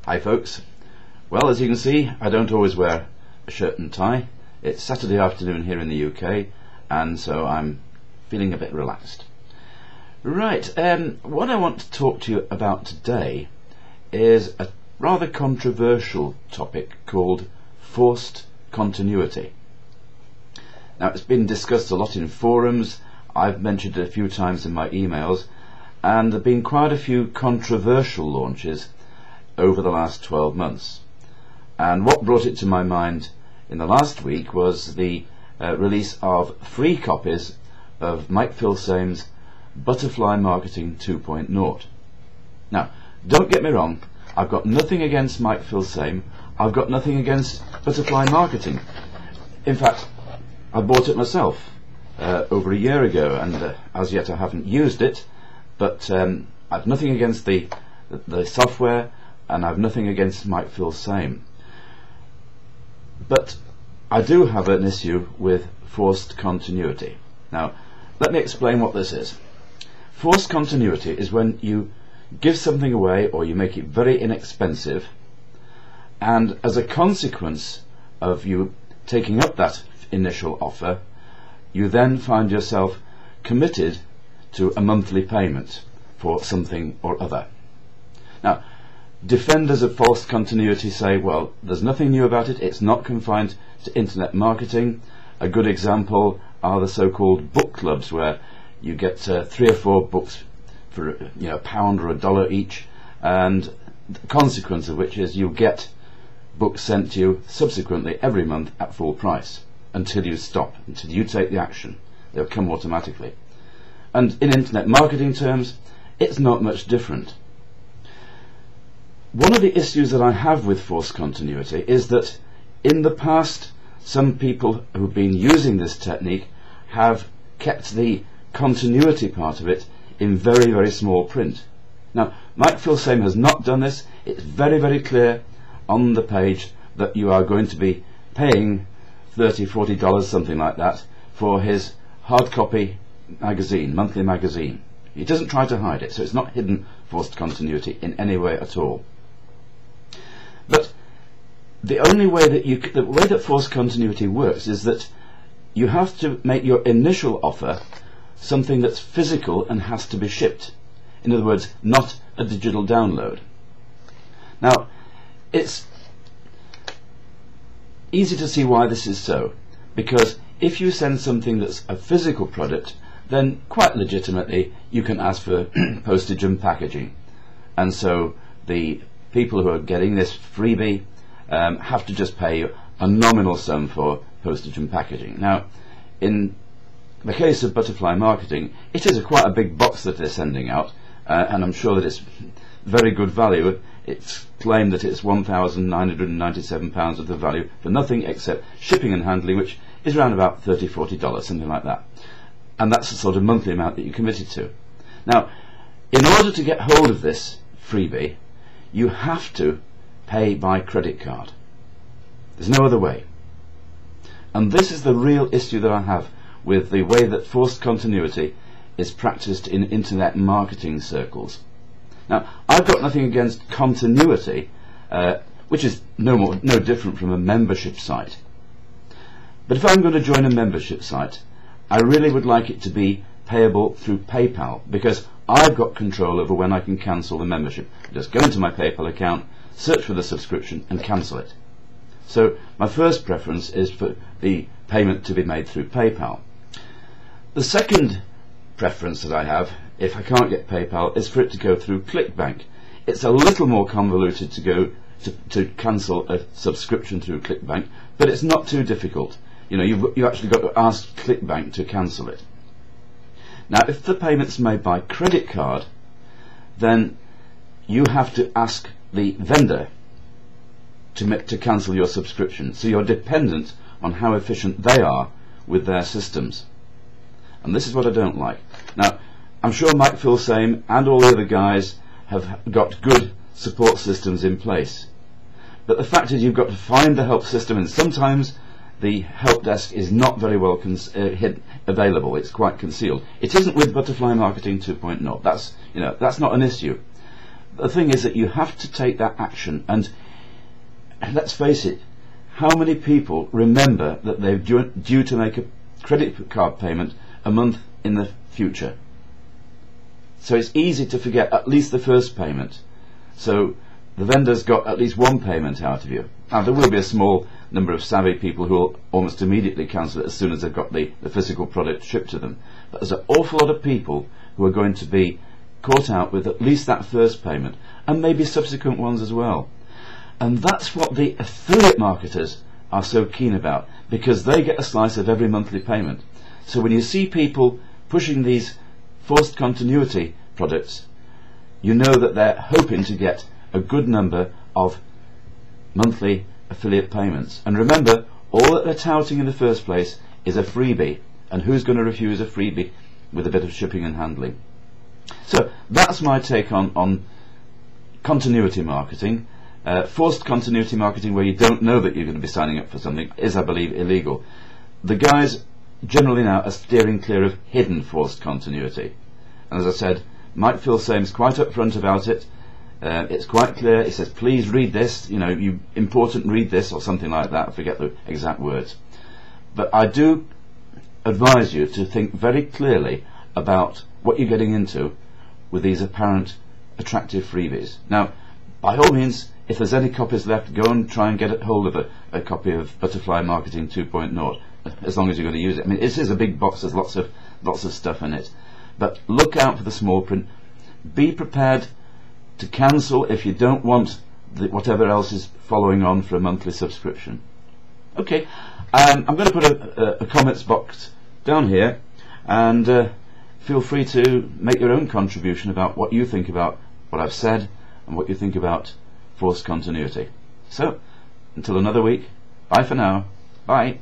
Hi folks. Well, as you can see, I don't always wear a shirt and tie. It's Saturday afternoon here in the UK, and so I'm feeling a bit relaxed. Right, what I want to talk to you about today is a rather controversial topic called forced continuity. Now, it's been discussed a lot in forums, I've mentioned it a few times in my emails, and there have been quite a few controversial launches over the last 12 months. And what brought it to my mind in the last week was the release of free copies of Mike Filsame's Butterfly Marketing 2.0. Now, don't get me wrong, I've got nothing against Mike Filsame, I've got nothing against Butterfly Marketing. In fact, I bought it myself over a year ago, and as yet I haven't used it, but I've nothing against the software, and I've nothing against Mike Filsame. But I do have an issue with forced continuity. Now, let me explain what this is. Forced continuity is when you give something away or you make it very inexpensive, and as a consequence of you taking up that initial offer, you then find yourself committed to a monthly payment for something or other. Now, defenders of false continuity say, well, there's nothing new about it, it's not confined to internet marketing. A good example are the so-called book clubs, where you get 3 or 4 books for a pound or $1 each, and the consequence of which is you get books sent to you subsequently every month at full price until you stop, until you take the action. They'll come automatically. And in internet marketing terms, it's not much different. One of the issues that I have with forced continuity is that in the past, some people who've been using this technique have kept the continuity part of it in very, very small print. Now, Mike Filsame has not done this. It's very, very clear on the page that you are going to be paying $30, $40, something like that, for his hard copy magazine, monthly magazine. He doesn't try to hide it, so it's not hidden forced continuity in any way at all. But the only way that the way that forced continuity works is that you have to make your initial offer something that's physical and has to be shipped. In other words, not a digital download. Now, it's easy to see why this is so, because if you send something that's a physical product, then quite legitimately you can ask for postage and packaging, and so the people who are getting this freebie have to just pay a nominal sum for postage and packaging. Now, in the case of Butterfly Marketing, it is quite a big box that they're sending out, and I'm sure that it's very good value. It's claimed that it's £1,997 of the value for nothing except shipping and handling, which is around about $30, $40, something like that. And that's the sort of monthly amount that you're committed to. Now, in order to get hold of this freebie, you have to pay by credit card. There's no other way. And this is the real issue that I have with the way that forced continuity is practiced in internet marketing circles. Now, I've got nothing against continuity, which is no different from a membership site. But if I'm going to join a membership site, I really would like it to be payable through PayPal, because I've got control over when I can cancel the membership. Just go into my PayPal account, search for the subscription and cancel it. So my first preference is for the payment to be made through PayPal. The second preference that I have, if I can't get PayPal, is for it to go through ClickBank. It's a little more convoluted to go to cancel a subscription through ClickBank, but it's not too difficult. You've actually got to ask ClickBank to cancel it. Now, if the payment's made by credit card, then you have to ask the vendor to cancel your subscription. So you're dependent on how efficient they are with their systems. And this is what I don't like. Now, I'm sure Mike Filsame and all the other guys have got good support systems in place. But the fact is, you've got to find the help system, and sometimes the help desk is not very well available. It's quite concealed. It isn't with Butterfly Marketing 2.0. That's not an issue. the thing is that you have to take that action, and let's face it, how many people remember that they're due to make a credit card payment a month in the future? So it's easy to forget at least the first payment. So the vendor's got at least one payment out of you. Now there will be a small number of savvy people who will almost immediately cancel it as soon as they've got the physical product shipped to them. But there's an awful lot of people who are going to be caught out with at least that first payment, and maybe subsequent ones as well. And that's what the affiliate marketers are so keen about, because they get a slice of every monthly payment. So when you see people pushing these forced continuity products, you know that they're hoping to get a good number of monthly affiliate payments. And remember, all that they're touting in the first place is a freebie, and who's going to refuse a freebie with a bit of shipping and handling? So that's my take on continuity marketing. Forced continuity marketing, where you don't know that you're going to be signing up for something, is, I believe, illegal. The guys generally now are steering clear of hidden forced continuity. And as I said, Mike Filsame's quite upfront about it. It's quite clear. He says, please read this, you important, read this, or something like that. I forget the exact words. But I do advise you to think very clearly about what you're getting into with these apparent attractive freebies. Now, by all means, if there's any copies left, go and try and get hold of a copy of Butterfly Marketing 2.0, as long as you're going to use it. I mean, it is a big box, there's lots of stuff in it. But look out for the small print. Be prepared to cancel if you don't want whatever else is following on for a monthly subscription. Okay, I'm going to put a comments box down here, and feel free to make your own contribution about what you think about what I've said and what you think about forced continuity. So, until another week, bye for now. Bye.